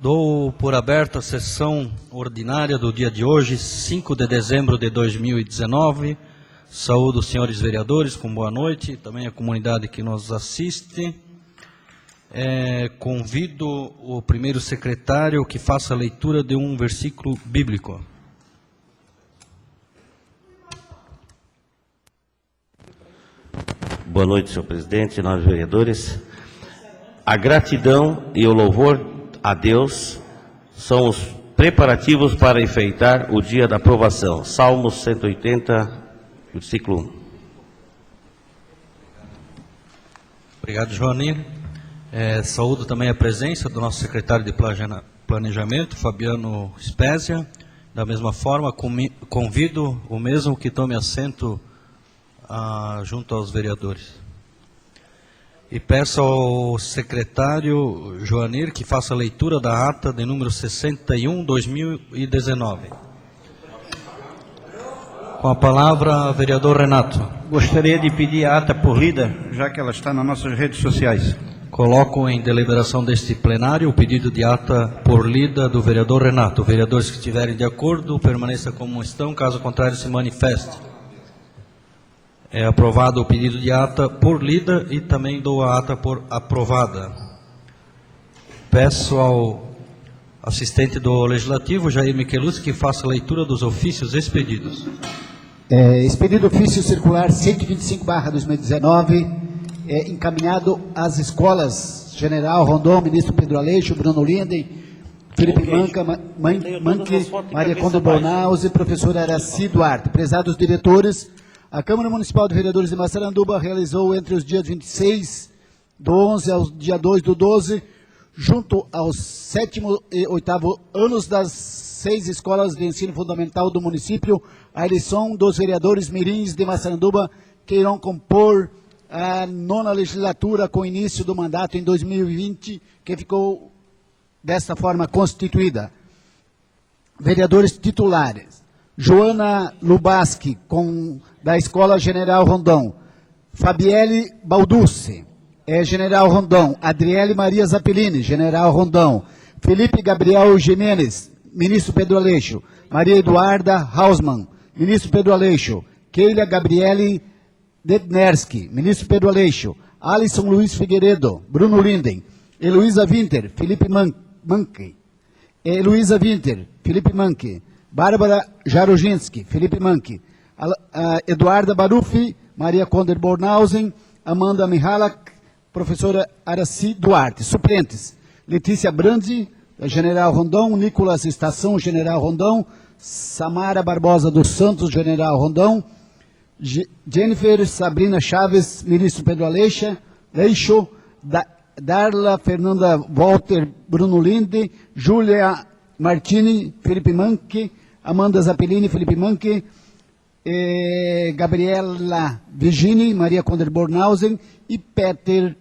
Dou por aberta a sessão ordinária do dia de hoje, 5 de dezembro de 2019. Saúdo os senhores vereadores, com boa noite, também a comunidade que nos assiste. Convido o primeiro secretário que faça a leitura de um versículo bíblico. Boa noite, senhor presidente, nós vereadores. A gratidão e o louvor a Deus são os preparativos para enfeitar o dia da aprovação. Salmos 180, versículo 1. Obrigado, Joanir. Saúdo também a presença do nosso secretário de Planejamento, Fabiano Spezia. Da mesma forma, convido o mesmo que tome assento junto aos vereadores. E peço ao secretário Joanir que faça a leitura da ata de número 61/2019. Com a palavra, vereador Renato. Gostaria de pedir a ata por lida, já que ela está nas nossas redes sociais. Coloco em deliberação deste plenário o pedido de ata por lida do vereador Renato. Vereadores que estiverem de acordo, permaneça como estão, caso contrário, se manifeste. É aprovado o pedido de ata por lida e também dou a ata por aprovada. Peço ao assistente do Legislativo, Jair Micheluzzi, que faça a leitura dos ofícios expedidos. Expedido ofício circular 125/2019, encaminhado às escolas General Rondon, Ministro Pedro Aleixo, Bruno Linden, Felipe Manque, Maria Conde Bornaus e professora Araci Duarte. Prezados diretores, a Câmara Municipal de Vereadores de Massaranduba realizou entre os dias 26/11 ao dia 2/12, junto aos 7º e 8º anos das 6 escolas de ensino fundamental do município, a eleição dos vereadores mirins de Massaranduba que irão compor a 9ª legislatura com início do mandato em 2020, que ficou desta forma constituída. Vereadores titulares: Joana Lubaski, da Escola General Rondon. Fabielle Balducci, General Rondon. Adriele Maria Zappellini, General Rondon. Felipe Gabriel Jimenez, Ministro Pedro Aleixo. Maria Eduarda Hausmann, Ministro Pedro Aleixo. Keila Gabriele Dednerski, Ministro Pedro Aleixo. Alisson Luiz Figueiredo, Bruno Linden. Heloísa Winter, Felipe Manque. Heloísa Winter, Felipe Manque. Bárbara Jaroginski, Felipe Manque. Eduarda Baruffi, Maria Conde Bornhausen, Amanda Mihalak, professora Araci Duarte. Suplentes: Letícia Brandi, General Rondon. Nicolas Estação, General Rondon. Samara Barbosa dos Santos, General Rondon. Jennifer Sabrina Chaves, Ministro Pedro Aleixo. Darla Fernanda Walter, Bruno Linde. Júlia Martini, Felipe Manque. Amanda Zappellini, Felipe Manque. Gabriela Virginie, Maria Conde Bornhausen e Peter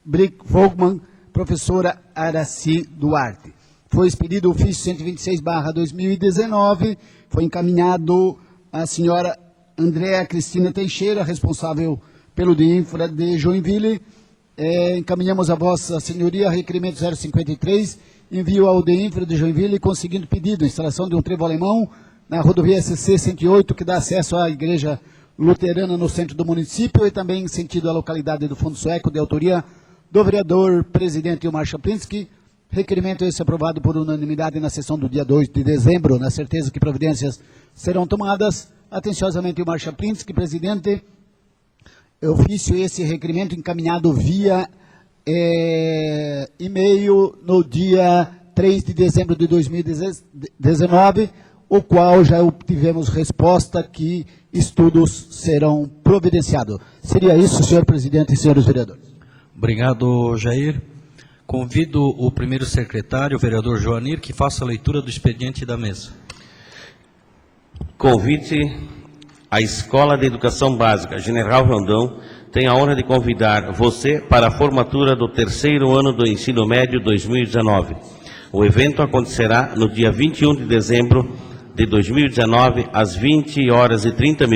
Brick Vogtmann, professora Araci Duarte. Foi expedido o ofício 126/2019, foi encaminhado à senhora Andréa Cristina Teixeira, responsável pelo DINFRA de Joinville. Encaminhamos a vossa senhoria requerimento 053, envio ao DINFRA de Joinville, conseguindo pedido, instalação de um trevo alemão na rodovia SC 108, que dá acesso à igreja luterana no centro do município e também em sentido à localidade do Fundo Sueco, de autoria do vereador presidente Ilmar Chaplinsky. Requerimento esse aprovado por unanimidade na sessão do dia 2 de dezembro, na certeza que providências serão tomadas. Atenciosamente, Ilmar Chaplinsky, presidente. Ofício esse requerimento encaminhado via e-mail no dia 3 de dezembro de 2019, o qual já obtivemos resposta que estudos serão providenciados. Seria isso, senhor presidente e senhores vereadores. Obrigado, Jair. Convido o primeiro secretário, o vereador Joanir, que faça a leitura do expediente da mesa. Convite à Escola de Educação Básica General Rondon tem a honra de convidar você para a formatura do 3º ano do Ensino Médio 2019. O evento acontecerá no dia 21 de dezembro de 2019, às 20h30,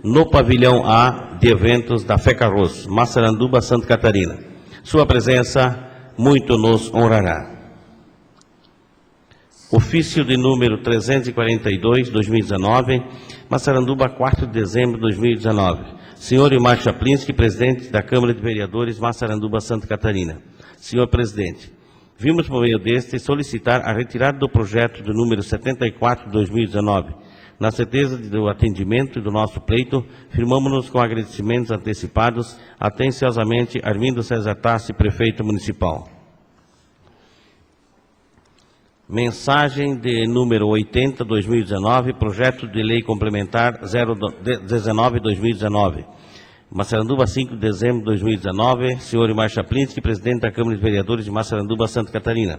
no pavilhão A de eventos da FECA Rosso, Massaranduba, Santa Catarina. Sua presença muito nos honrará. Ofício de número 342, 2019, Massaranduba, 4 de dezembro de 2019. Senhor Imar Chaplinsky, presidente da Câmara de Vereadores, Massaranduba, Santa Catarina. Senhor presidente, vimos por meio deste solicitar a retirada do projeto de número 74 de 2019. Na certeza do atendimento e do nosso pleito, firmamos-nos com agradecimentos antecipados. Atenciosamente, Armindo César Tassi, prefeito municipal. Mensagem de número 80, 2019, projeto de lei complementar 019, 2019. Massaranduba, 5 de dezembro de 2019, senhor Imar Chaplinsky, presidente da Câmara de Vereadores de Massaranduba, Santa Catarina.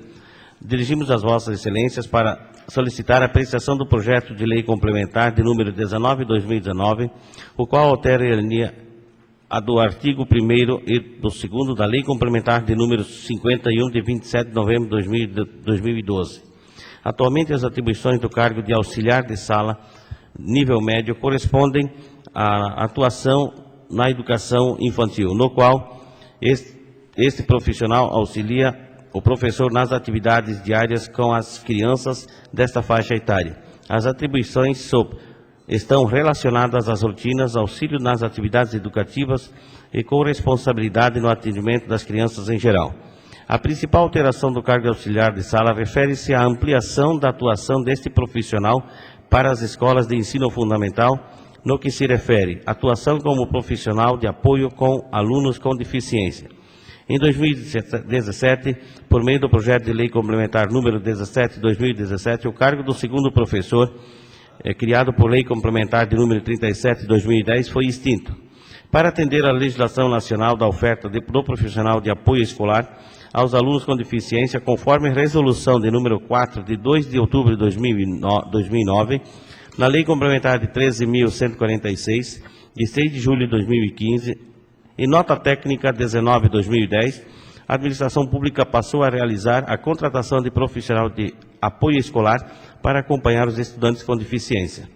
Dirigimos às vossas excelências para solicitar a apreciação do projeto de lei complementar de número 19, 2019, o qual altera a linha a do artigo 1º e do 2º da Lei Complementar de número 51, de 27 de novembro de 2012. Atualmente, as atribuições do cargo de auxiliar de sala nível médio correspondem à atuação na educação infantil, no qual este profissional auxilia o professor nas atividades diárias com as crianças desta faixa etária. As atribuições estão relacionadas às rotinas, auxílio nas atividades educativas e corresponsabilidade no atendimento das crianças em geral. A principal alteração do cargo de auxiliar de sala refere-se à ampliação da atuação deste profissional para as escolas de ensino fundamental, no que se refere à atuação como profissional de apoio com alunos com deficiência. Em 2017, por meio do projeto de lei complementar número 17 de 2017, o cargo do segundo professor, criado por lei complementar de número 37 de 2010, foi extinto. Para atender à legislação nacional da oferta do profissional de apoio escolar aos alunos com deficiência, conforme a resolução de número 4 de 2 de outubro de 2009, na lei complementar de 13.146, de 6 de julho de 2015, e nota técnica 19 de 2010, a administração pública passou a realizar a contratação de profissional de apoio escolar para acompanhar os estudantes com deficiência.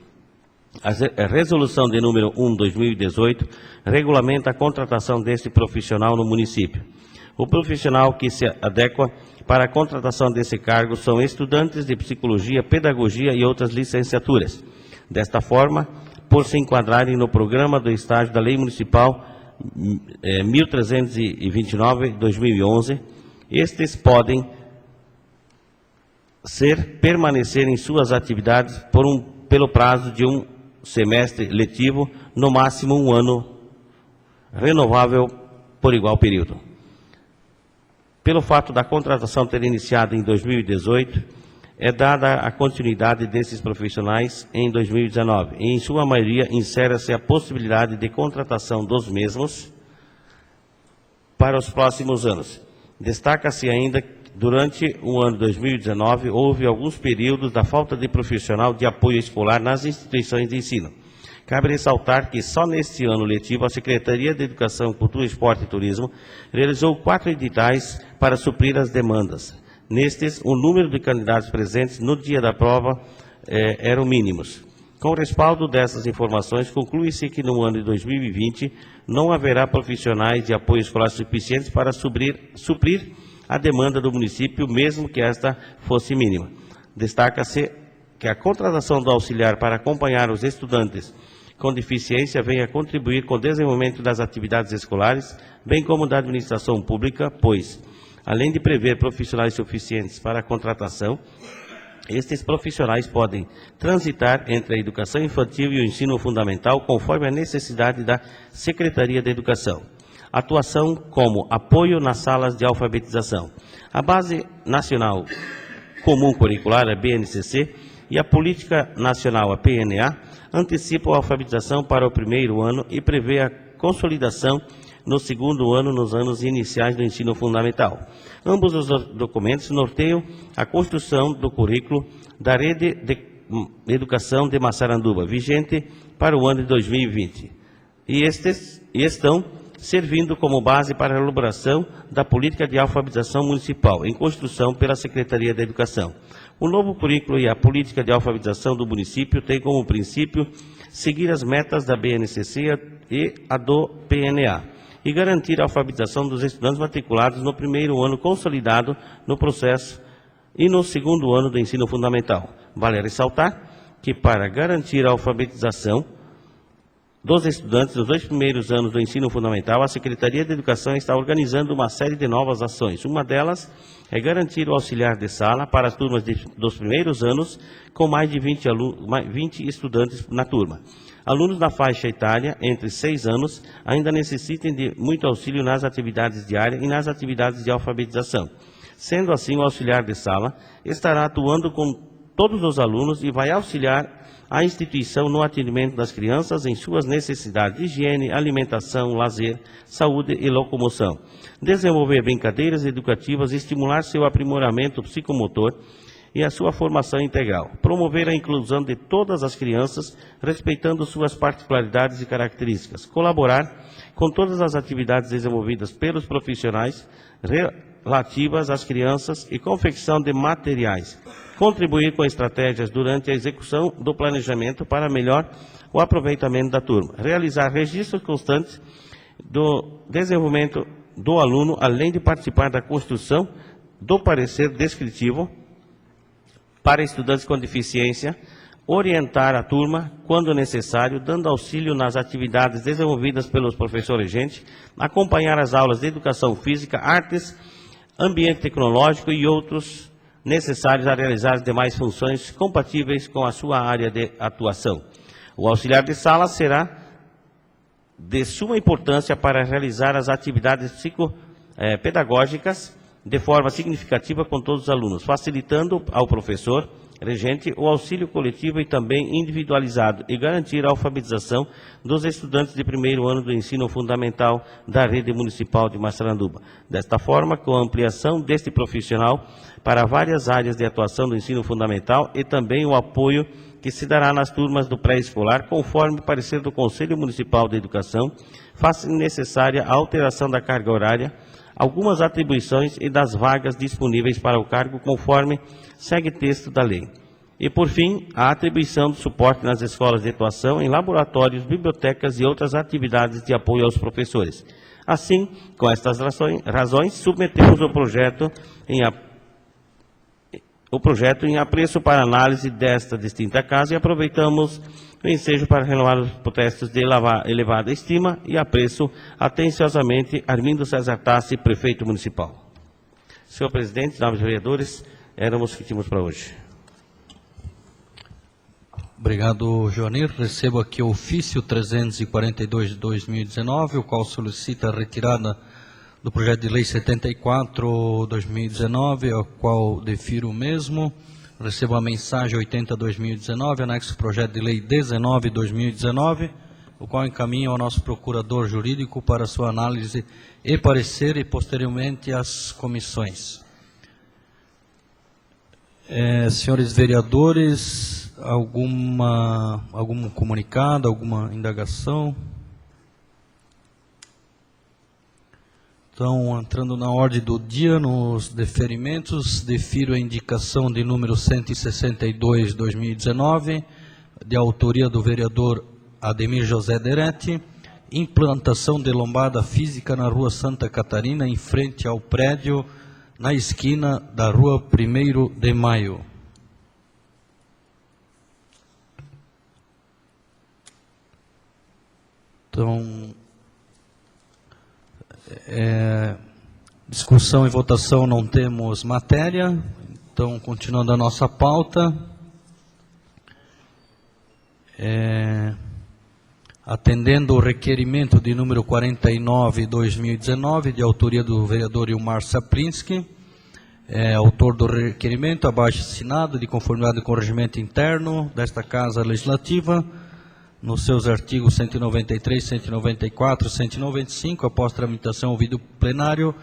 A resolução de número 1 de 2018 regulamenta a contratação deste profissional no município. O profissional que se adequa para a contratação desse cargo são estudantes de psicologia, pedagogia e outras licenciaturas. Desta forma, por se enquadrarem no programa do estágio da Lei Municipal 1329/2011, estes podem permanecer em suas atividades pelo prazo de um semestre letivo, no máximo um ano, renovável por igual período. Pelo fato da contratação ter iniciado em 2018, é dada a continuidade desses profissionais em 2019. E, em sua maioria, insere-se a possibilidade de contratação dos mesmos para os próximos anos. Destaca-se ainda que, durante o ano 2019, houve alguns períodos da falta de profissional de apoio escolar nas instituições de ensino. Cabe ressaltar que só neste ano letivo a Secretaria de Educação, Cultura, Esporte e Turismo realizou 4 editais para suprir as demandas. Nestes, o número de candidatos presentes no dia da prova eram mínimos. Com o respaldo dessas informações, conclui-se que no ano de 2020 não haverá profissionais de apoio escolar suficientes para suprir a demanda do município, mesmo que esta fosse mínima. Destaca-se que a contratação do auxiliar para acompanhar os estudantes com deficiência vem a contribuir com o desenvolvimento das atividades escolares, bem como da administração pública, pois, além de prever profissionais suficientes para a contratação, estes profissionais podem transitar entre a educação infantil e o ensino fundamental, conforme a necessidade da Secretaria da Educação. Atuação como apoio nas salas de alfabetização. A Base Nacional Comum Curricular, a BNCC, e a Política Nacional, a PNA, antecipam a alfabetização para o primeiro ano e prevê a consolidação no segundo ano, nos anos iniciais do ensino fundamental. Ambos os documentos norteiam a construção do currículo da Rede de Educação de Massaranduba, vigente para o ano de 2020. E estão servindo como base para a elaboração da política de alfabetização municipal, em construção pela Secretaria da Educação. O novo currículo e a política de alfabetização do município têm como princípio seguir as metas da BNCC e a do PNA e garantir a alfabetização dos estudantes matriculados no primeiro ano consolidado no processo e no segundo ano do ensino fundamental. Vale ressaltar que, para garantir a alfabetização dos estudantes nos 2 primeiros anos do ensino fundamental, a Secretaria de Educação está organizando uma série de novas ações. Uma delas é garantir o auxiliar de sala para as turmas dos primeiros anos, com mais de 20 estudantes na turma. Alunos da faixa etária entre 6 anos ainda necessitem de muito auxílio nas atividades diárias e nas atividades de alfabetização. Sendo assim, o auxiliar de sala estará atuando com todos os alunos e vai auxiliar a instituição no atendimento das crianças em suas necessidades de higiene, alimentação, lazer, saúde e locomoção. Desenvolver brincadeiras educativas e estimular seu aprimoramento psicomotor e a sua formação integral. Promover a inclusão de todas as crianças, respeitando suas particularidades e características. Colaborar com todas as atividades desenvolvidas pelos profissionais relativas às crianças e confecção de materiais. Contribuir com estratégias durante a execução do planejamento para melhor o aproveitamento da turma. Realizar registros constantes do desenvolvimento do aluno, além de participar da construção do parecer descritivo para estudantes com deficiência, orientar a turma, quando necessário, dando auxílio nas atividades desenvolvidas pelos professores regentes, acompanhar as aulas de educação física, artes, ambiente tecnológico e outros necessários a realizar as demais funções compatíveis com a sua área de atuação. O auxiliar de sala será de suma importância para realizar as atividades psicopedagógicas de forma significativa com todos os alunos, facilitando ao professor regente o auxílio coletivo e também individualizado e garantir a alfabetização dos estudantes de primeiro ano do ensino fundamental da rede municipal de Massaranduba. Desta forma, com a ampliação deste profissional para várias áreas de atuação do ensino fundamental e também o apoio que se dará nas turmas do pré-escolar, conforme parecer do Conselho Municipal de Educação, faz necessária a alteração da carga horária, algumas atribuições e das vagas disponíveis para o cargo, conforme segue texto da lei. E, por fim, a atribuição do suporte nas escolas de atuação, em laboratórios, bibliotecas e outras atividades de apoio aos professores. Assim, com estas razões, submetemos o projeto em apreço para análise desta distinta casa e aproveitamos o ensejo para renovar os protestos de elevada estima e apreço atenciosamente Armindo César Tassi, prefeito municipal. Senhor presidente, nobres vereadores, éramos o que tínhamos para hoje. Obrigado, Joanir. Recebo aqui o ofício 342 de 2019, o qual solicita a retirada do projeto de lei 74/2019, ao qual defiro o mesmo. Recebo a mensagem 80/2019, anexo ao projeto de lei 19/2019, o qual encaminho ao nosso procurador jurídico para sua análise e parecer e posteriormente às comissões. Senhores vereadores, algum comunicado, alguma indagação? Então, entrando na ordem do dia, nos deferimentos, defiro a indicação de número 162/2019, de autoria do vereador Ademir José Deretti, implantação de lombada física na rua Santa Catarina, em frente ao prédio, na esquina da rua 1º de Maio. Então, discussão e votação não temos matéria, então, continuando a nossa pauta, atendendo o requerimento de número 49/2019, de autoria do vereador Ilmar Saprinski, autor do requerimento, abaixo assinado, de conformidade com o regimento interno desta Casa Legislativa, nos seus artigos 193, 194, 195, após tramitação ouvido plenário,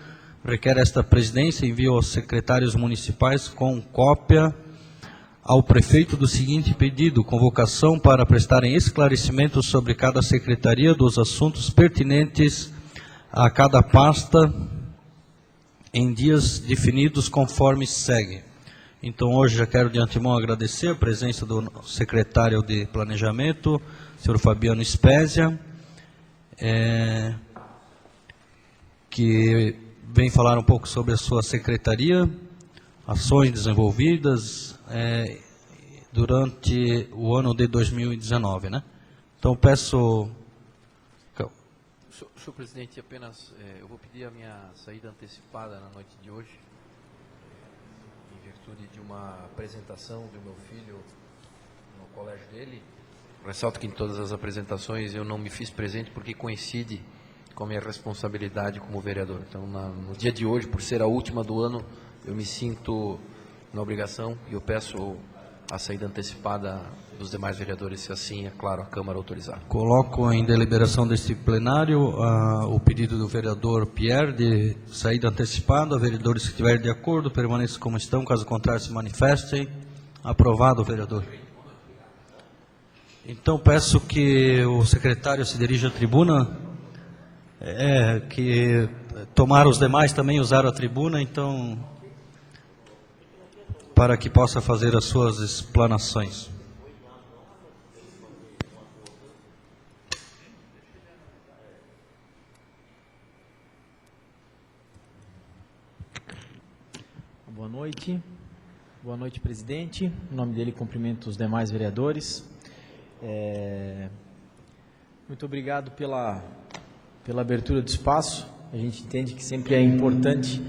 requer esta presidência envio aos secretários municipais com cópia ao prefeito do seguinte pedido: convocação para prestarem esclarecimentos sobre cada secretaria dos assuntos pertinentes a cada pasta em dias definidos conforme segue. Então, hoje já quero de antemão agradecer a presença do secretário de Planejamento, senhor Fabiano Spezia, que vem falar um pouco sobre a sua secretaria, ações desenvolvidas durante o ano de 2019, né? Então, peço... Senhor presidente, apenas eu vou pedir a minha saída antecipada na noite de hoje, em virtude de uma apresentação do meu filho no colégio dele. Ressalto que em todas as apresentações eu não me fiz presente porque coincide com a minha responsabilidade como vereador. Então, no dia de hoje, por ser a última do ano, eu me sinto na obrigação e eu peço a saída antecipada dos demais vereadores, se assim, é claro, a Câmara autorizar. Coloco em deliberação deste plenário o pedido do vereador Pierre de saída antecipada. Vereadores que estiverem de acordo, permaneçam como estão. Caso contrário, se manifestem. Aprovado, vereador. Então, peço que o secretário se dirija à tribuna, que tomaram os demais também usaram a tribuna, então, para que possa fazer as suas explanações. Boa noite, presidente. Em nome dele, cumprimento os demais vereadores. Muito obrigado pela abertura do espaço. A gente entende que sempre é importante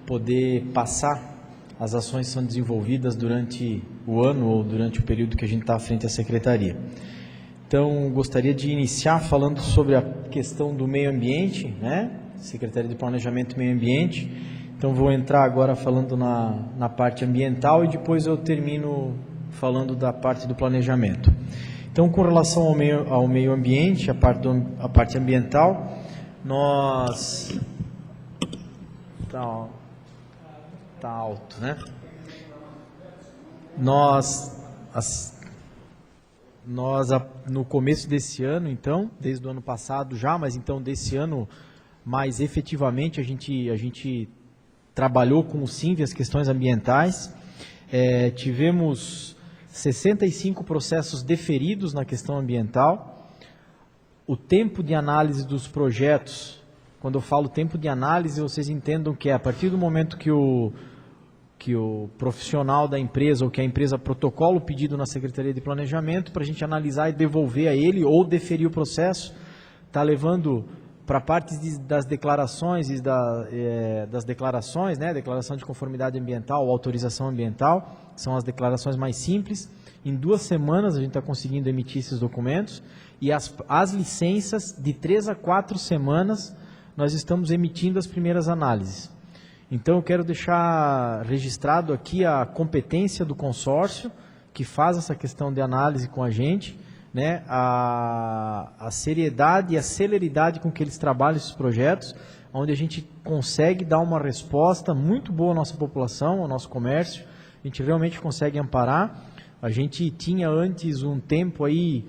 poder passar as ações que são desenvolvidas durante o ano ou durante o período que a gente está à frente da Secretaria. Então, gostaria de iniciar falando sobre a questão do meio ambiente, né? Secretaria de Planejamento e Meio Ambiente. Então, vou entrar agora falando na parte ambiental e depois eu termino falando da parte do planejamento. Então, com relação ao meio ambiente, a parte ambiental, nós... Está alto, né? No começo desse ano, então, desde o ano passado já, mas então desse ano, mais efetivamente, a gente trabalhou com o SINV as questões ambientais. Tivemos 65 processos deferidos na questão ambiental. O tempo de análise dos projetos, quando eu falo tempo de análise, vocês entendam que é a partir do momento que o profissional da empresa ou que a empresa protocola o pedido na Secretaria de Planejamento para a gente analisar e devolver a ele ou deferir o processo, está levando para partes das declarações e das declarações, né, declaração de conformidade ambiental ou autorização ambiental, são as declarações mais simples. Em 2 semanas a gente está conseguindo emitir esses documentos e as licenças de 3 a 4 semanas nós estamos emitindo as primeiras análises. Então eu quero deixar registrado aqui a competência do consórcio que faz essa questão de análise com a gente, né, a seriedade e a celeridade com que eles trabalham esses projetos, onde a gente consegue dar uma resposta muito boa à nossa população, ao nosso comércio, a gente realmente consegue amparar. A gente tinha antes um tempo aí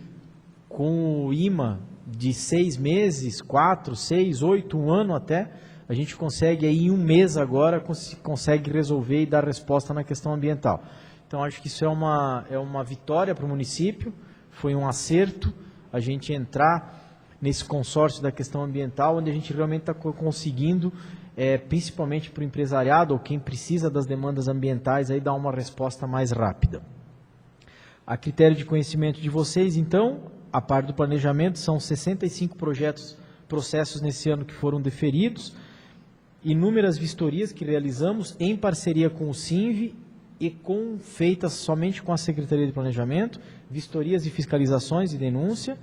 com o IMA de 6 meses, 4, 6, 8, 1 ano até, a gente consegue aí em 1 mês agora, consegue resolver e dar resposta na questão ambiental. Então acho que isso é uma vitória para o município. Foi um acerto a gente entrar nesse consórcio da questão ambiental, onde a gente realmente está conseguindo, principalmente para o empresariado ou quem precisa das demandas ambientais, aí dar uma resposta mais rápida. A critério de conhecimento de vocês, então, a parte do planejamento, são 65 processos nesse ano que foram deferidos, inúmeras vistorias que realizamos em parceria com o SINV e feitas somente com a Secretaria de Planejamento, vistorias e fiscalizações e denúncia.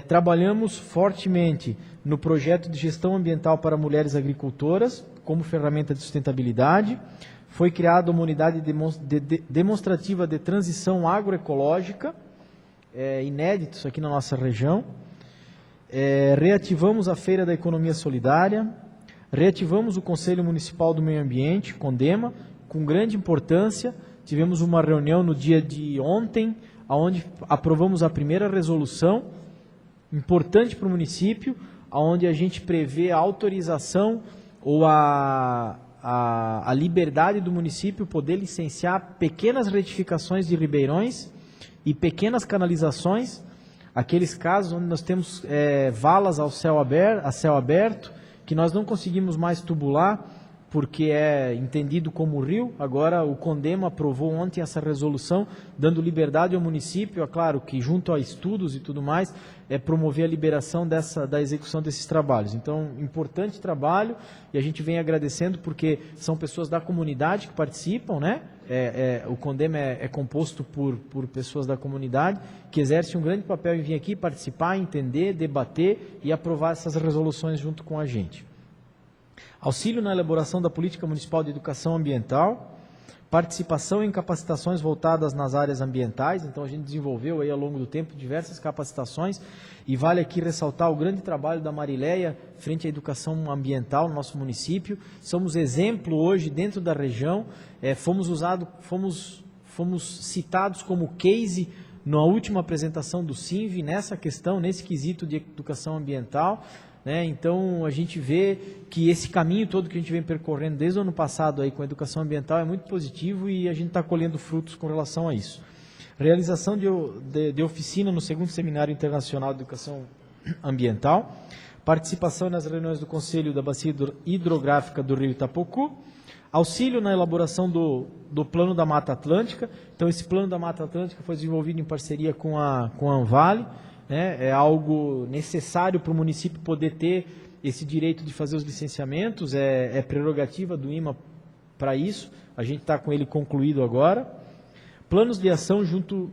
Trabalhamos fortemente no projeto de gestão ambiental para mulheres agricultoras, como ferramenta de sustentabilidade. Foi criada uma unidade demonstrativa de transição agroecológica, inédito isso aqui na nossa região. Reativamos a Feira da Economia Solidária, reativamos o Conselho Municipal do Meio Ambiente, CONDEMA, com grande importância. Tivemos uma reunião no dia de ontem, onde aprovamos a primeira resolução, importante para o município, onde a gente prevê a autorização ou a liberdade do município poder licenciar pequenas retificações de ribeirões e pequenas canalizações, aqueles casos onde nós temos valas a céu aberto, que nós não conseguimos mais tubular porque é entendido como rio. Agora o CONDEMA aprovou ontem essa resolução, dando liberdade ao município, é claro que junto a estudos e tudo mais, é promover a liberação da execução desses trabalhos. Então, importante trabalho, e a gente vem agradecendo porque são pessoas da comunidade que participam, né? O CONDEMA é composto por pessoas da comunidade que exercem um grande papel em vir aqui participar, entender, debater e aprovar essas resoluções junto com a gente. Auxílio na elaboração da Política Municipal de Educação Ambiental, participação em capacitações voltadas nas áreas ambientais. Então a gente desenvolveu aí ao longo do tempo diversas capacitações e vale aqui ressaltar o grande trabalho da Marileia frente à educação ambiental no nosso município. Somos exemplo hoje dentro da região, fomos citados como case na última apresentação do CINV nessa questão, nesse quesito de educação ambiental. Então a gente vê que esse caminho todo que a gente vem percorrendo desde o ano passado aí com a educação ambiental é muito positivo e a gente está colhendo frutos com relação a isso. Realização de oficina no 2º Seminário Internacional de Educação Ambiental, participação nas reuniões do Conselho da Bacia Hidrográfica do Rio Itapocu, auxílio na elaboração do Plano da Mata Atlântica. Então esse Plano da Mata Atlântica foi desenvolvido em parceria com a Anvale. É algo necessário para o município poder ter esse direito de fazer os licenciamentos, é prerrogativa do IMA para isso, a gente está com ele concluído agora. Planos de ação junto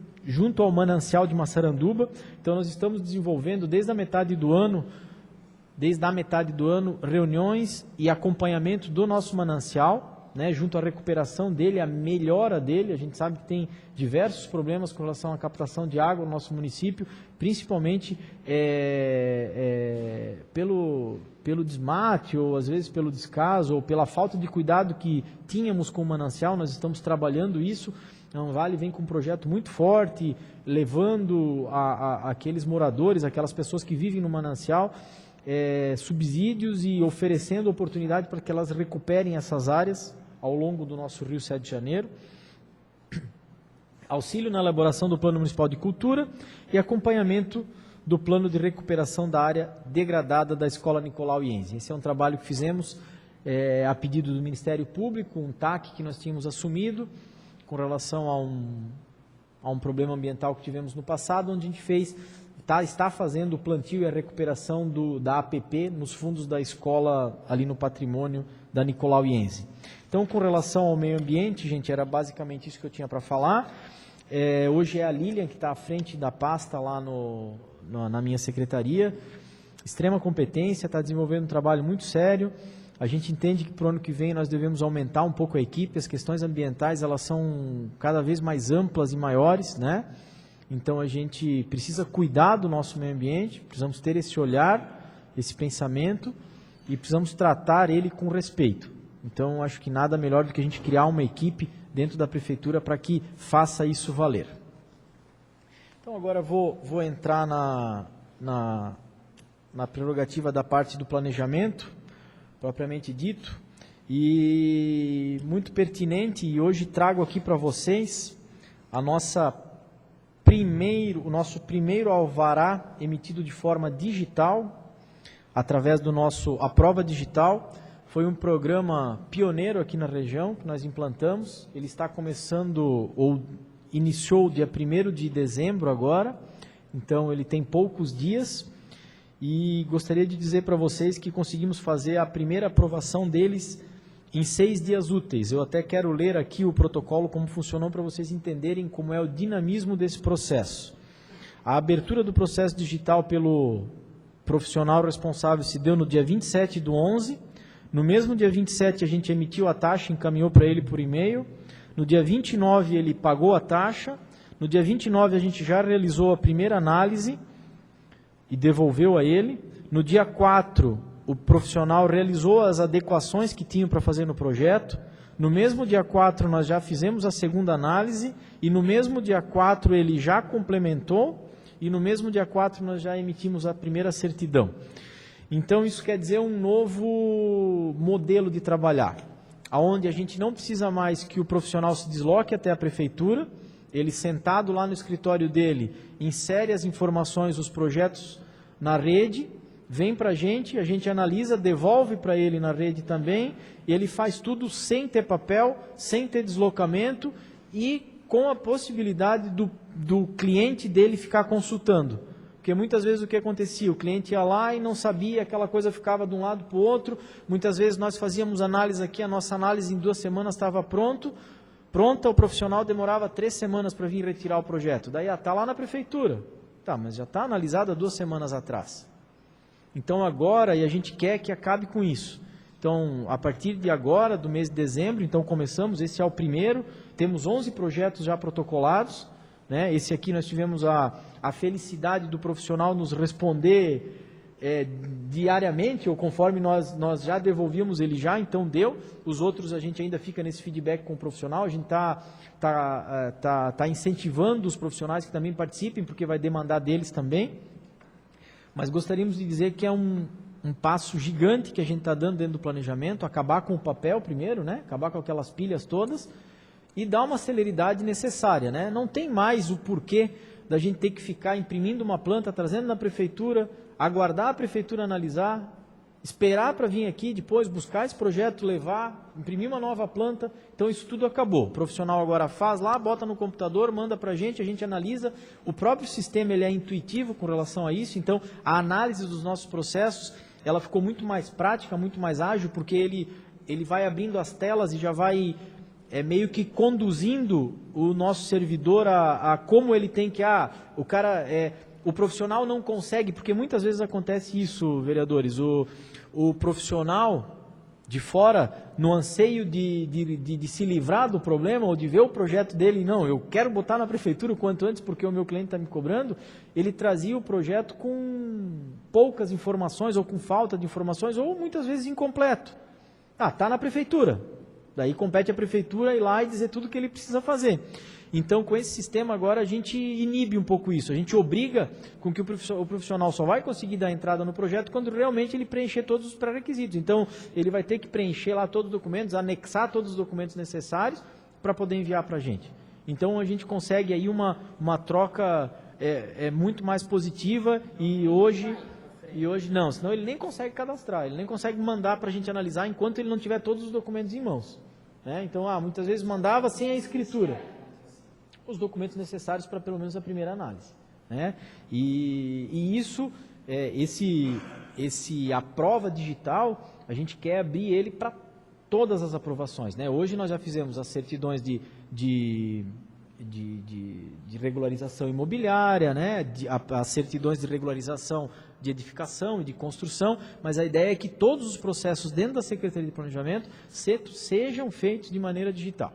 ao manancial de Massaranduba. Então nós estamos desenvolvendo desde a metade do ano, reuniões e acompanhamento do nosso manancial, junto à recuperação dele, a melhora dele. A gente sabe que tem diversos problemas com relação à captação de água no nosso município, principalmente pelo desmate, ou às vezes pelo descaso, ou pela falta de cuidado que tínhamos com o manancial. Nós estamos trabalhando isso. A Anvale vem com um projeto muito forte, levando aqueles moradores, aquelas pessoas que vivem no manancial, subsídios e oferecendo oportunidade para que elas recuperem essas áreas ao longo do nosso Rio 7 de Janeiro. Auxílio na elaboração do Plano Municipal de Cultura e acompanhamento do plano de recuperação da área degradada da Escola Nicolau Ienzi. Esse é um trabalho que fizemos a pedido do Ministério Público, um TAC que nós tínhamos assumido com relação a um problema ambiental que tivemos no passado, onde a gente está fazendo o plantio e a recuperação da APP nos fundos da escola ali no patrimônio da Nicolau Ienzi. Então, com relação ao meio ambiente, gente, era basicamente isso que eu tinha para falar. Hoje é a Lilian que está à frente da pasta lá na minha secretaria. Extrema competência, está desenvolvendo um trabalho muito sério. A gente entende que para o ano que vem nós devemos aumentar um pouco a equipe. As questões ambientais, elas são cada vez mais amplas e maiores, né? Então a gente precisa cuidar do nosso meio ambiente, precisamos ter esse olhar, esse pensamento e precisamos tratar ele com respeito. Então acho que nada melhor do que a gente criar uma equipe dentro da prefeitura para que faça isso valer. Então agora vou entrar na prerrogativa da parte do planejamento, propriamente dito, e muito pertinente, e hoje trago aqui para vocês o nosso primeiro alvará emitido de forma digital, através do nosso A Prova Digital. Foi um programa pioneiro aqui na região que nós implantamos. Ele está começando, ou iniciou dia 1º de dezembro agora, então ele tem poucos dias, e gostaria de dizer para vocês que conseguimos fazer a primeira aprovação deles em 6 dias úteis. Eu até quero ler aqui o protocolo, como funcionou, para vocês entenderem como é o dinamismo desse processo. A abertura do processo digital pelo profissional responsável se deu no dia 27/11. No mesmo dia 27 a gente emitiu a taxa, encaminhou para ele por e-mail. No dia 29 ele pagou a taxa. No dia 29 a gente já realizou a primeira análise e devolveu a ele. No dia 4 o profissional realizou as adequações que tinham para fazer no projeto. No mesmo dia 4 nós já fizemos a segunda análise e no mesmo dia 4 ele já complementou e no mesmo dia 4 nós já emitimos a primeira certidão. Então isso quer dizer um novo modelo de trabalhar, onde a gente não precisa mais que o profissional se desloque até a prefeitura, ele sentado lá no escritório dele insere as informações, os projetos na rede, vem para a gente analisa, devolve para ele na rede também, e ele faz tudo sem ter papel, sem ter deslocamento e com a possibilidade do cliente dele ficar consultando. Porque muitas vezes o que acontecia? O cliente ia lá e não sabia, aquela coisa ficava de um lado para o outro. Muitas vezes nós fazíamos análise aqui, a nossa análise em 2 semanas estava pronta, o profissional demorava 3 semanas para vir retirar o projeto. Daí está lá na prefeitura. Tá, mas já está analisado há 2 semanas atrás. Então agora, e a gente quer que acabe com isso. Então, a partir de agora, do mês de dezembro, então começamos, esse é o primeiro, temos 11 projetos já protocolados, né? Esse aqui nós tivemos a felicidade do profissional nos responder diariamente, ou conforme nós já devolvíamos, ele já, então deu. Os outros a gente ainda fica nesse feedback com o profissional, a gente tá incentivando os profissionais que também participem, porque vai demandar deles também. Mas gostaríamos de dizer que é um passo gigante que a gente está dando dentro do planejamento, acabar com o papel primeiro, né? Acabar com aquelas pilhas todas e dar uma celeridade necessária, né? Não tem mais o porquê da gente ter que ficar imprimindo uma planta, trazendo na prefeitura, aguardar a prefeitura analisar, esperar para vir aqui, depois buscar esse projeto, levar, imprimir uma nova planta. Então isso tudo acabou. O profissional agora faz lá, bota no computador, manda para a gente analisa. O próprio sistema ele é intuitivo com relação a isso, então a análise dos nossos processos ela ficou muito mais prática, muito mais ágil, porque ele vai abrindo as telas e já vai meio que conduzindo o nosso servidor a como ele tem que... o profissional não consegue, porque muitas vezes acontece isso, vereadores, o profissional de fora, no anseio de se livrar do problema ou de ver o projeto dele, não, eu quero botar na prefeitura o quanto antes porque o meu cliente está me cobrando, ele trazia o projeto com poucas informações ou com falta de informações ou muitas vezes incompleto. Está na prefeitura, daí compete a prefeitura ir lá e dizer tudo o que ele precisa fazer. Então, com esse sistema agora, a gente inibe um pouco isso. A gente obriga com que o profissional só vai conseguir dar entrada no projeto quando realmente ele preencher todos os pré-requisitos. Então, ele vai ter que preencher lá todos os documentos, anexar todos os documentos necessários para poder enviar para a gente. Então, a gente consegue aí uma troca muito mais positiva e hoje não, senão ele nem consegue cadastrar, ele nem consegue mandar para a gente analisar enquanto ele não tiver todos os documentos em mãos. Né? Então, muitas vezes mandava sem a escritura os documentos necessários para pelo menos a primeira análise, né? E isso, a prova digital, a gente quer abrir ele para todas as aprovações, né? Hoje nós já fizemos as certidões de regularização imobiliária, né? As certidões de regularização de edificação e de construção, mas a ideia é que todos os processos dentro da Secretaria de Planejamento sejam feitos de maneira digital.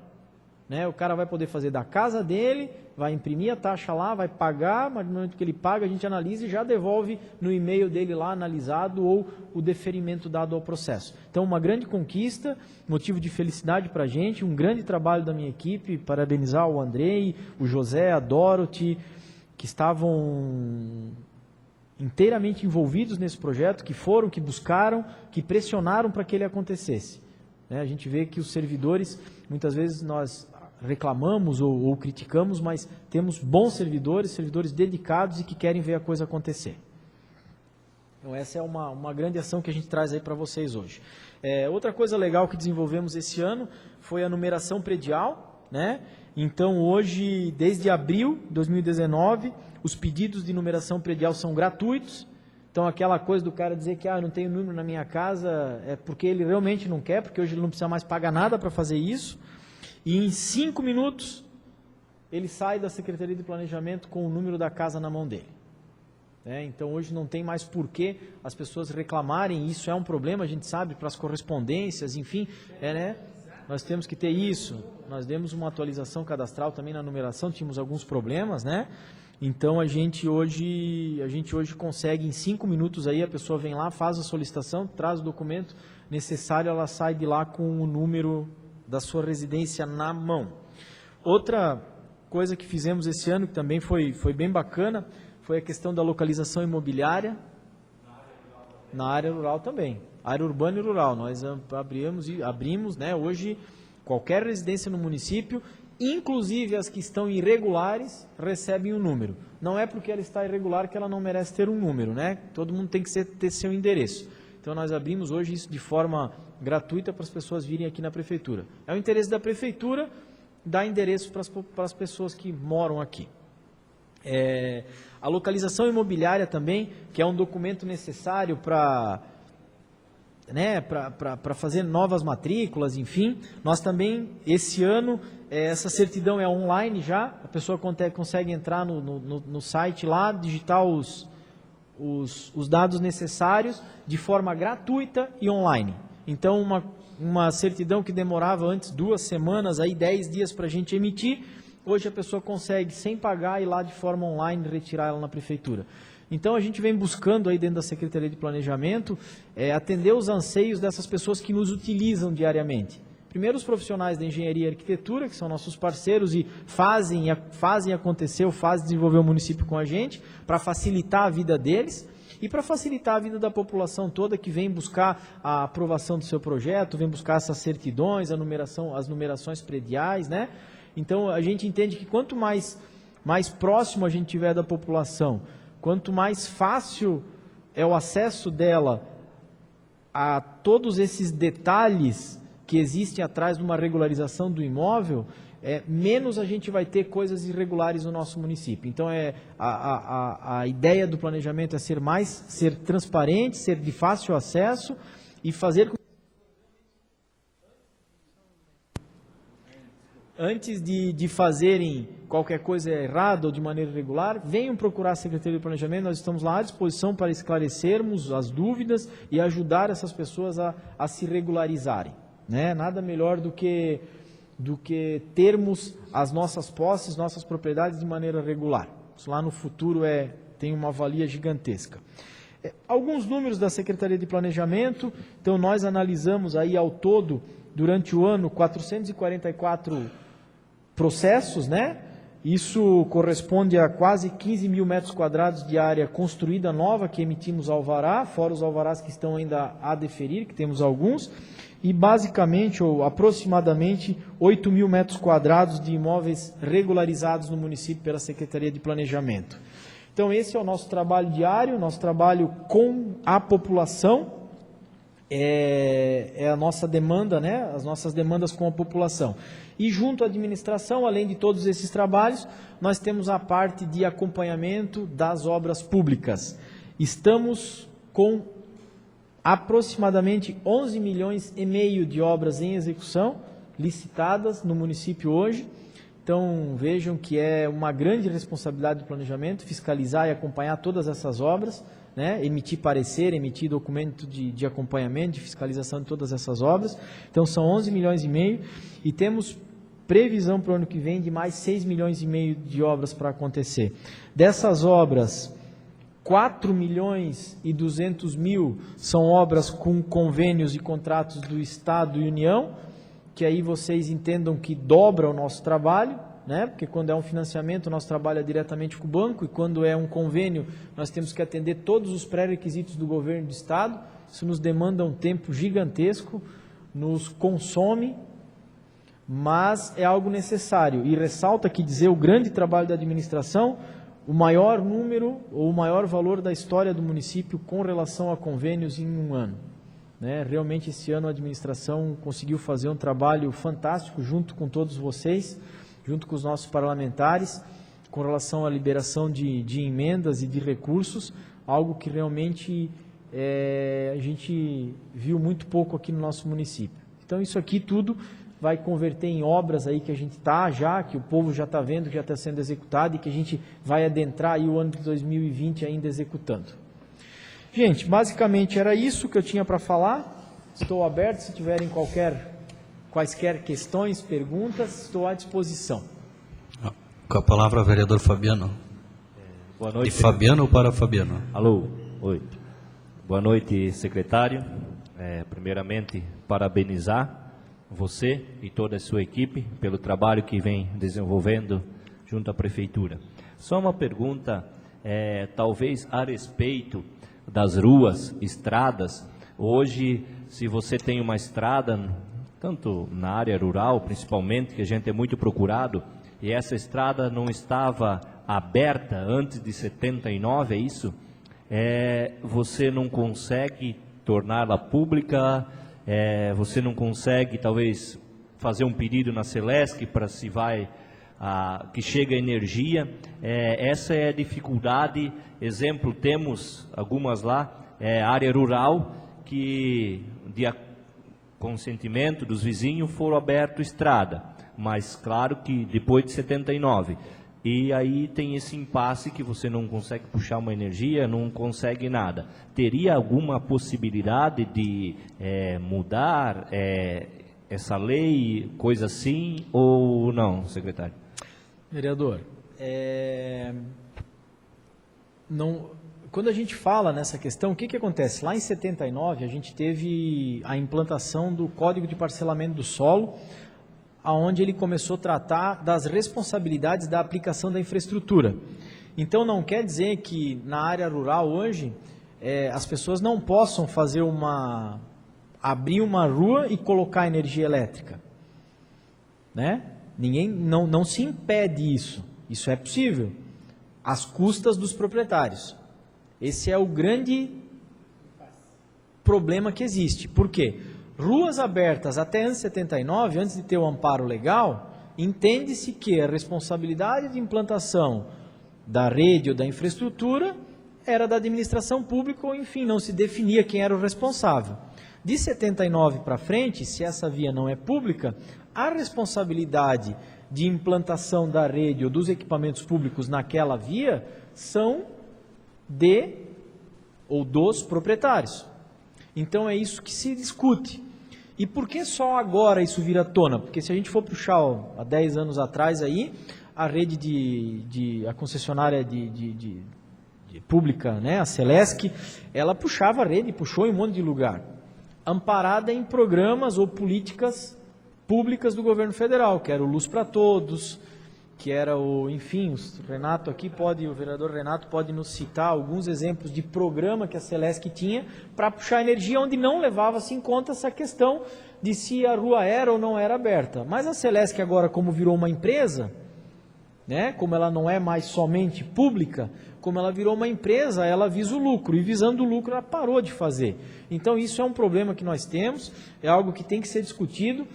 Né? O cara vai poder fazer da casa dele, vai imprimir a taxa lá, vai pagar, mas no momento que ele paga a gente analisa e já devolve no e-mail dele lá analisado ou o deferimento dado ao processo. Então uma grande conquista, motivo de felicidade para a gente, um grande trabalho da minha equipe, parabenizar o Andrei, o José, a Dorothy, que estavam inteiramente envolvidos nesse projeto, que foram, que buscaram, que pressionaram para que ele acontecesse. Né? A gente vê que os servidores, muitas vezes nós reclamamos ou criticamos, mas temos bons servidores dedicados e que querem ver a coisa acontecer. Então essa é uma grande ação que a gente traz aí para vocês hoje. Outra coisa legal que desenvolvemos esse ano foi a numeração predial, né? Então hoje, desde abril de 2019, os pedidos de numeração predial são gratuitos. Então aquela coisa do cara dizer que eu não tenho número na minha casa é porque ele realmente não quer, porque hoje ele não precisa mais pagar nada para fazer isso. E em 5 minutos ele sai da Secretaria de Planejamento com o número da casa na mão dele. Então hoje não tem mais porquê as pessoas reclamarem, isso é um problema, a gente sabe, para as correspondências, enfim, né? Nós temos que ter isso. Nós demos uma atualização cadastral também na numeração, tínhamos alguns problemas, né? Então a gente hoje consegue em 5 minutos aí, a pessoa vem lá, faz a solicitação, traz o documento necessário, ela sai de lá com o número da sua residência na mão. Outra coisa que fizemos esse ano, que também foi bem bacana, foi a questão da localização imobiliária na área rural também. Área urbana e rural, nós abrimos, né, hoje qualquer residência no município inclusive as que estão irregulares, recebem um número. Não é porque ela está irregular que ela não merece ter um número, né? Todo mundo tem que ter seu endereço. Então nós abrimos hoje isso de forma gratuita para as pessoas virem aqui na prefeitura. É o interesse da prefeitura dar endereço para as pessoas que moram aqui. A localização imobiliária também, que é um documento necessário para fazer novas matrículas, enfim. Nós também, esse ano, essa certidão é online já, a pessoa consegue entrar no site lá, digitar os dados necessários de forma gratuita e online. Então, uma certidão que demorava antes 2 semanas, aí 10 dias para a gente emitir, hoje a pessoa consegue, sem pagar, ir lá de forma online retirar ela na prefeitura. Então, a gente vem buscando aí dentro da Secretaria de Planejamento atender os anseios dessas pessoas que nos utilizam diariamente. Primeiro, os profissionais da engenharia e arquitetura, que são nossos parceiros e fazem acontecer, fazem desenvolver o município com a gente, para facilitar a vida deles e para facilitar a vida da população toda que vem buscar a aprovação do seu projeto, vem buscar essas certidões, as numerações prediais, né? Então, a gente entende que quanto mais próximo a gente tiver da população, quanto mais fácil é o acesso dela a todos esses detalhes que existem atrás de uma regularização do imóvel, menos a gente vai ter coisas irregulares no nosso município. Então, a ideia do planejamento é ser transparente, ser de fácil acesso e fazer com antes de fazerem qualquer coisa errada ou de maneira irregular, venham procurar a Secretaria de Planejamento, nós estamos lá à disposição para esclarecermos as dúvidas e ajudar essas pessoas a se regularizarem. Né? Nada melhor do que termos as nossas posses, nossas propriedades de maneira regular. Isso lá no futuro tem uma valia gigantesca. Alguns números da Secretaria de Planejamento, então nós analisamos aí ao todo, durante o ano, 444 processos, né? Isso corresponde a quase 15 mil metros quadrados de área construída nova que emitimos alvará, fora os alvarás que estão ainda a deferir, que temos alguns, e basicamente, ou aproximadamente, 8 mil metros quadrados de imóveis regularizados no município pela Secretaria de Planejamento. Então, esse é o nosso trabalho diário, nosso trabalho com a população, é a nossa demanda, né? As nossas demandas com a população. E junto à administração, além de todos esses trabalhos, nós temos a parte de acompanhamento das obras públicas. Estamos com aproximadamente 11 milhões e meio de obras em execução, licitadas no município hoje. Então, vejam que é uma grande responsabilidade do planejamento, fiscalizar e acompanhar todas essas obras, né? Emitir parecer, emitir documento de acompanhamento, de fiscalização de todas essas obras. Então, são 11 milhões e meio e temos previsão para o ano que vem de mais 6 milhões e meio de obras para acontecer. Dessas obras, 4 milhões e 200 mil são obras com convênios e contratos do Estado e União, que aí vocês entendam que dobra o nosso trabalho, né? Porque quando é um financiamento, o nosso trabalho é diretamente com o banco, e quando é um convênio, nós temos que atender todos os pré-requisitos do governo do Estado. Isso nos demanda um tempo gigantesco, nos consome, mas é algo necessário. E ressalta aqui dizer o grande trabalho da administração, o maior número ou o maior valor da história do município com relação a convênios em um ano. Né? Realmente esse ano a administração conseguiu fazer um trabalho fantástico junto com todos vocês, junto com os nossos parlamentares, com relação à liberação de emendas e de recursos, algo que realmente a gente viu muito pouco aqui no nosso município. Então isso aqui tudo vai converter em obras aí que a gente está já, que o povo já está vendo, que já está sendo executado e que a gente vai adentrar aí o ano de 2020 ainda executando. Gente, basicamente era isso que eu tinha para falar. Estou aberto, se tiverem quaisquer questões, perguntas, estou à disposição. Com a palavra, vereador Fabiano. Boa noite. De Fabiano para Fabiano. Alô, oi. Boa noite, secretário. Primeiramente, parabenizar você e toda a sua equipe pelo trabalho que vem desenvolvendo junto à Prefeitura. Só uma pergunta, talvez a respeito das ruas, estradas. Hoje, se você tem uma estrada, tanto na área rural, principalmente, que a gente é muito procurado, e essa estrada não estava aberta antes de 79, é isso? Você não consegue torná-la pública, você não consegue, talvez, fazer um pedido na Celesc para se vai, que chega a energia. Essa é a dificuldade. Exemplo, temos algumas lá, área rural, que de consentimento dos vizinhos foram aberto estrada, mas claro que depois de 79, e aí tem esse impasse que você não consegue puxar uma energia, não consegue nada. Teria alguma possibilidade de mudar essa lei, coisa assim, ou não, secretário? Vereador, quando a gente fala nessa questão, o que acontece? Lá em 79, a gente teve a implantação do Código de Parcelamento do Solo, onde ele começou a tratar das responsabilidades da aplicação da infraestrutura. Então, não quer dizer que na área rural hoje, as pessoas não possam abrir uma rua e colocar energia elétrica, né? Não se impede isso. Isso é possível, às custas dos proprietários. Esse é o grande problema que existe. Por quê? Ruas abertas até antes de 79, antes de ter o amparo legal, entende-se que a responsabilidade de implantação da rede ou da infraestrutura era da administração pública, ou enfim, não se definia quem era o responsável. De 79 para frente, se essa via não é pública, a responsabilidade de implantação da rede ou dos equipamentos públicos naquela via são dos proprietários. Então é isso que se discute. E por que só agora isso vira à tona? Porque se a gente for puxar há 10 anos atrás aí, a rede a concessionária de pública, né, a Celesc, ela puxava a rede, puxou em um monte de lugar, amparada em programas ou políticas públicas do governo federal, que era o Luz para Todos, que era o vereador Renato pode nos citar alguns exemplos de programa que a Celesc tinha para puxar energia, onde não levava-se em conta essa questão de se a rua era ou não era aberta. Mas a Celesc agora, como virou uma empresa, né, como ela não é mais somente pública, como ela virou uma empresa, ela visa o lucro, e visando o lucro ela parou de fazer. Então isso é um problema que nós temos, é algo que tem que ser discutido.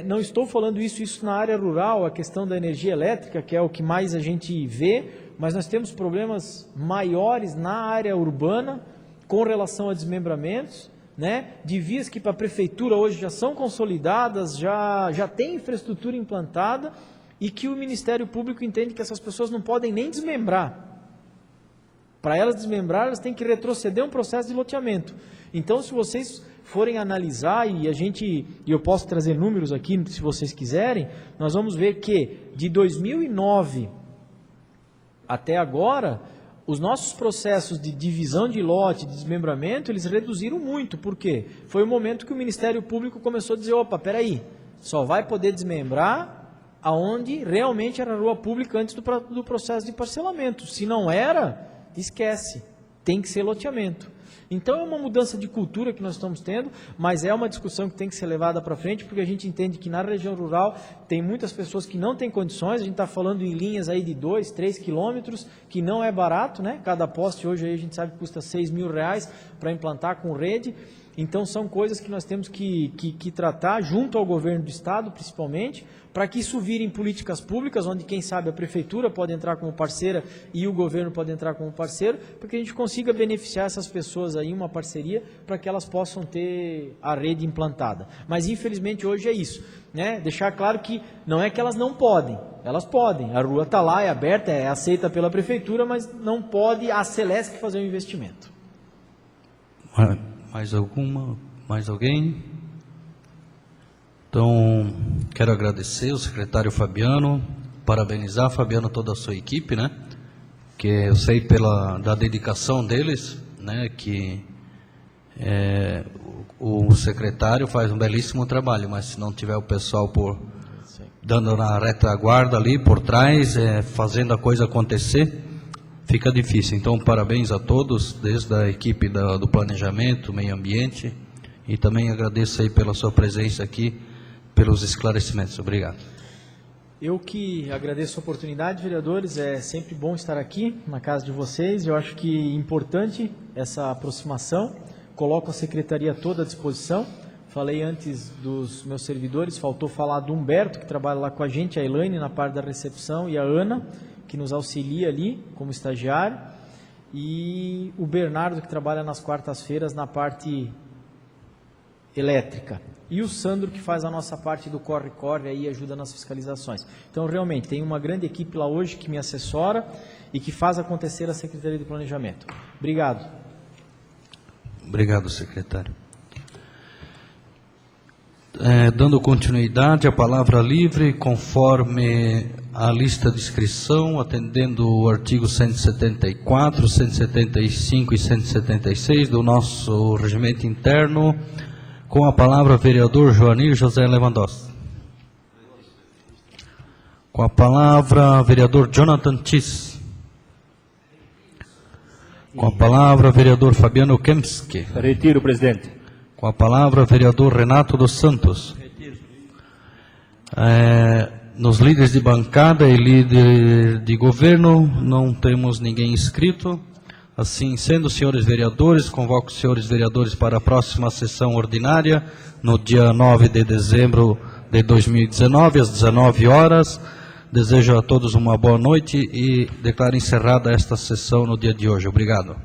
Não estou falando isso na área rural, a questão da energia elétrica, que é o que mais a gente vê, mas nós temos problemas maiores na área urbana com relação a desmembramentos, né, de vias que para a prefeitura hoje já são consolidadas, já tem infraestrutura implantada, e que o Ministério Público entende que essas pessoas não podem nem desmembrar. Para elas desmembrar, elas têm que retroceder um processo de loteamento. Então, se vocês forem analisar, e eu posso trazer números aqui, se vocês quiserem, nós vamos ver que de 2009 até agora, os nossos processos de divisão de lote, de desmembramento, eles reduziram muito. Por quê? Foi o momento que o Ministério Público começou a dizer, opa, peraí, só vai poder desmembrar aonde realmente era rua pública antes do processo de parcelamento. Se não era, esquece, tem que ser loteamento. Então é uma mudança de cultura que nós estamos tendo, mas é uma discussão que tem que ser levada para frente, porque a gente entende que na região rural tem muitas pessoas que não têm condições, a gente está falando em linhas aí de 2, 3 quilômetros, que não é barato, né? Cada poste hoje aí a gente sabe que custa R$6.000 para implantar com rede. Então são coisas que nós temos que tratar junto ao governo do estado, principalmente, para que isso vire em políticas públicas, onde quem sabe a prefeitura pode entrar como parceira e o governo pode entrar como parceiro, para que a gente consiga beneficiar essas pessoas aí, uma parceria, para que elas possam ter a rede implantada. Mas infelizmente hoje é isso, né? Deixar claro que não é que elas não podem, elas podem, a rua está lá, é aberta, é aceita pela prefeitura, mas não pode a Celesc fazer um investimento. Mais alguém? Então, quero agradecer o secretário Fabiano, parabenizar, Fabiano, toda a sua equipe, né? Que eu sei da dedicação deles, né? Que o secretário faz um belíssimo trabalho, mas se não tiver o pessoal dando na retaguarda ali por trás, fazendo a coisa acontecer, fica difícil. Então, parabéns a todos, desde a equipe do planejamento, meio ambiente, e também agradeço aí pela sua presença aqui pelos esclarecimentos. Obrigado. Eu que agradeço a oportunidade, vereadores. É sempre bom estar aqui na casa de vocês. Eu acho que é importante essa aproximação. Coloco a secretaria toda à disposição. Falei antes dos meus servidores, faltou falar do Humberto, que trabalha lá com a gente, a Elaine na parte da recepção e a Ana, que nos auxilia ali como estagiário, e o Bernardo, que trabalha nas quartas-feiras na parte elétrica. E o Sandro, que faz a nossa parte do corre-corre aí, ajuda nas fiscalizações. Então, realmente, tem uma grande equipe lá hoje que me assessora e que faz acontecer a Secretaria de Planejamento. Obrigado. Obrigado, secretário. Dando continuidade, a palavra livre, conforme a lista de inscrição, atendendo o artigo 174, 175 e 176 do nosso regimento interno, com a palavra vereador Joanir José Lewandowski. Com a palavra vereador Jonathan Tis. Com a palavra vereador Fabiano Kemski. Retiro, presidente. Com a palavra, vereador Renato dos Santos. Nos líderes de bancada e líder de governo, não temos ninguém inscrito. Assim sendo, senhores vereadores, convoco os senhores vereadores para a próxima sessão ordinária, no dia 9 de dezembro de 2019, às 19 horas. Desejo a todos uma boa noite e declaro encerrada esta sessão no dia de hoje. Obrigado.